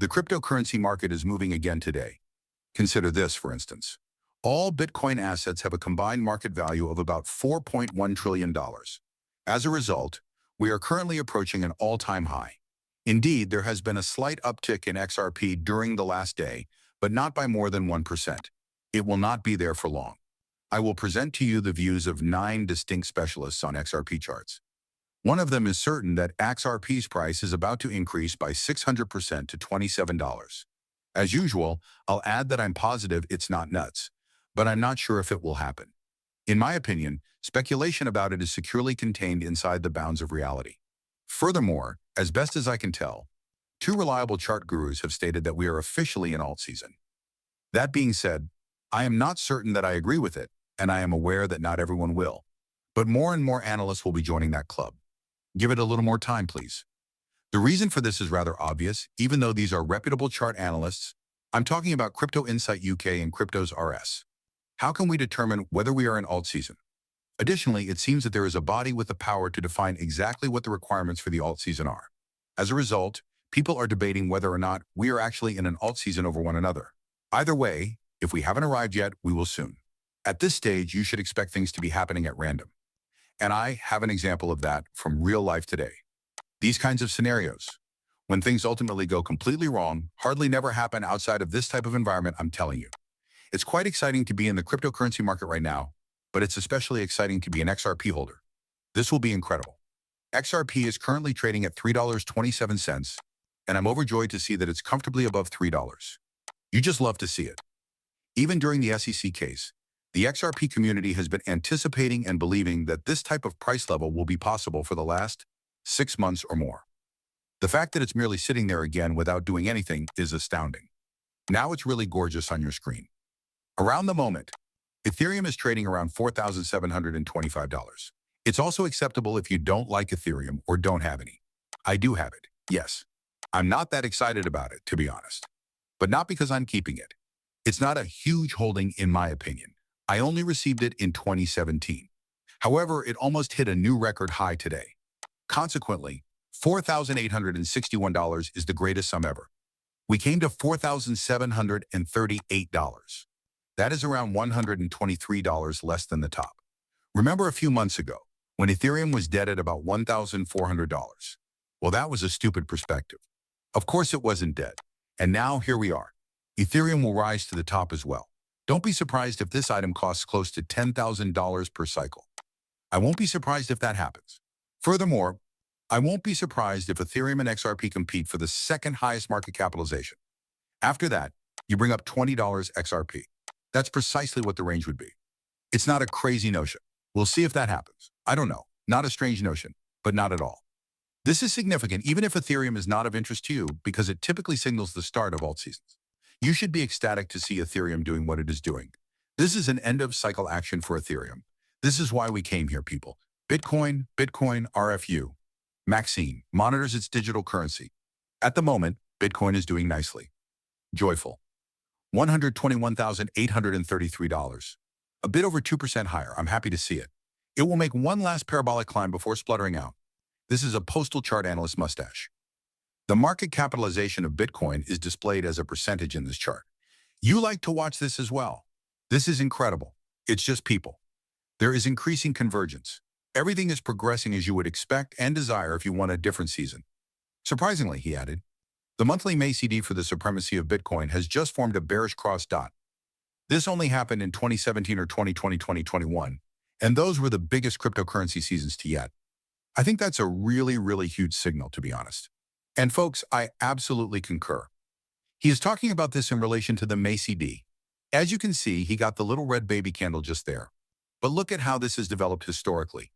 The cryptocurrency market is moving again today. Consider this, for instance. All Bitcoin assets have a combined market value of about $4.1 trillion. As a result, we are currently approaching an all-time high. Indeed, there has been a slight uptick in XRP during the last day, but not by more than 1%. It will not be there for long. I will present to you the views of 9 distinct specialists on XRP charts. One of them is certain that XRP's price is about to increase by 600% to $27. As usual, I'll add that I'm positive it's not nuts, but I'm not sure if it will happen. In my opinion, speculation about it is securely contained inside the bounds of reality. Furthermore, as best as I can tell, 2 reliable chart gurus have stated that we are officially in alt season. That being said, I am not certain that I agree with it, and I am aware that not everyone will. But more and more analysts will be joining that club. Give it a little more time, please. The reason for this is rather obvious, even though these are reputable chart analysts. I'm talking about Crypto Insight UK and Cryptos RS. How can we determine whether we are in alt season? Additionally, it seems that there is a body with the power to define exactly what the requirements for the alt season are. As a result, people are debating whether or not we are actually in an alt season over one another. Either way, if we haven't arrived yet, we will soon. At this stage, you should expect things to be happening at random. And I have an example of that from real life today. These kinds of scenarios, when things ultimately go completely wrong, hardly never happen outside of this type of environment, I'm telling you. It's quite exciting to be in the cryptocurrency market right now, but it's especially exciting to be an XRP holder. This will be incredible. XRP is currently trading at $3.27, and I'm overjoyed to see that it's comfortably above $3. You just love to see it. Even during the SEC case, the XRP community has been anticipating and believing that this type of price level will be possible for the last 6 months or more. The fact that it's merely sitting there again without doing anything is astounding. Now it's really gorgeous on your screen. Around the moment, Ethereum is trading around $4,725. It's also acceptable if you don't like Ethereum or don't have any. I do have it, yes. I'm not that excited about it, to be honest. But not because I'm keeping it. It's not a huge holding in my opinion. I only received it in 2017. However, it almost hit a new record high today. Consequently, $4,861 is the greatest sum ever. We came to $4,738. That is around $123 less than the top. Remember a few months ago, when Ethereum was dead at about $1,400? Well, that was a stupid perspective. Of course it wasn't dead. And now here we are. Ethereum will rise to the top as well. Don't be surprised if this item costs close to $10,000 per cycle. I won't be surprised if that happens. Furthermore, I won't be surprised if Ethereum and XRP compete for the second highest market capitalization. After that, you bring up $20 XRP. That's precisely what the range would be. It's not a crazy notion. We'll see if that happens. I don't know. Not a strange notion, but not at all. This is significant even if Ethereum is not of interest to you because it typically signals the start of alt seasons. You should be ecstatic to see Ethereum doing what it is doing. This is an end-of-cycle action for Ethereum. This is why we came here, people. Bitcoin, RFU. Maxine monitors its digital currency. At the moment, Bitcoin is doing nicely. Joyful. $121,833. A bit over 2% higher. I'm happy to see it. It will make one last parabolic climb before spluttering out. This is a postal chart analyst mustache. The market capitalization of Bitcoin is displayed as a percentage in this chart. You like to watch this as well. This is incredible. It's just people. There is increasing convergence. Everything is progressing as you would expect and desire if you want a different season. Surprisingly, he added, the monthly MACD for the supremacy of Bitcoin has just formed a bearish cross dot. This only happened in 2017 or 2021, and those were the biggest cryptocurrency seasons to yet. I think that's a really, really huge signal, to be honest. And folks, I absolutely concur. He is talking about this in relation to the MACD. As you can see, he got the little red baby candle just there. But look at how this has developed historically.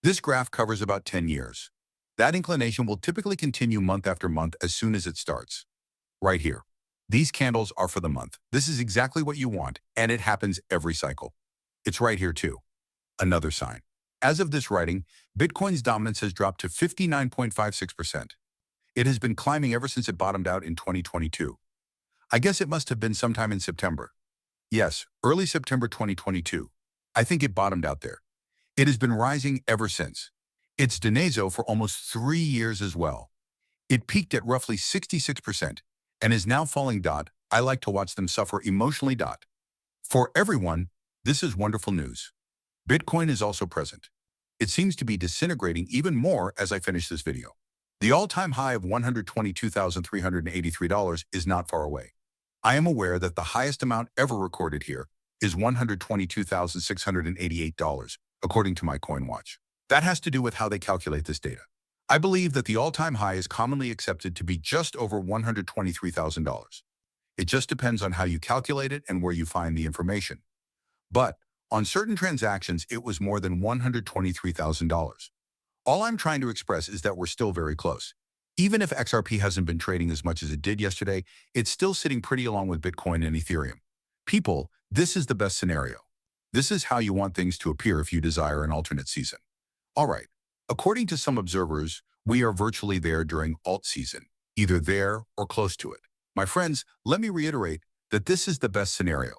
This graph covers about 10 years. That inclination will typically continue month after month as soon as it starts. Right here. These candles are for the month. This is exactly what you want, and it happens every cycle. It's right here too. Another sign. As of this writing, Bitcoin's dominance has dropped to 59.56%. It has been climbing ever since it bottomed out in 2022. I guess it must have been sometime in September. Yes, early September 2022. I think it bottomed out there. It has been rising ever since. It's denazo for almost 3 years as well. It peaked at roughly 66%, and is now falling. I like to watch them suffer emotionally. For everyone, this is wonderful news. Bitcoin is also present. It seems to be disintegrating even more as I finish this video. The all-time high of $122,383 is not far away. I am aware that the highest amount ever recorded here is $122,688, according to my CoinWatch. That has to do with how they calculate this data. I believe that the all-time high is commonly accepted to be just over $123,000. It just depends on how you calculate it and where you find the information. But on certain transactions, it was more than $123,000. All I'm trying to express is that we're still very close. Even if XRP hasn't been trading as much as it did yesterday, it's still sitting pretty along with Bitcoin and Ethereum. People, this is the best scenario. This is how you want things to appear if you desire an alternate season. All right. According to some observers, we are virtually there during alt season, either there or close to it. My friends, let me reiterate that this is the best scenario.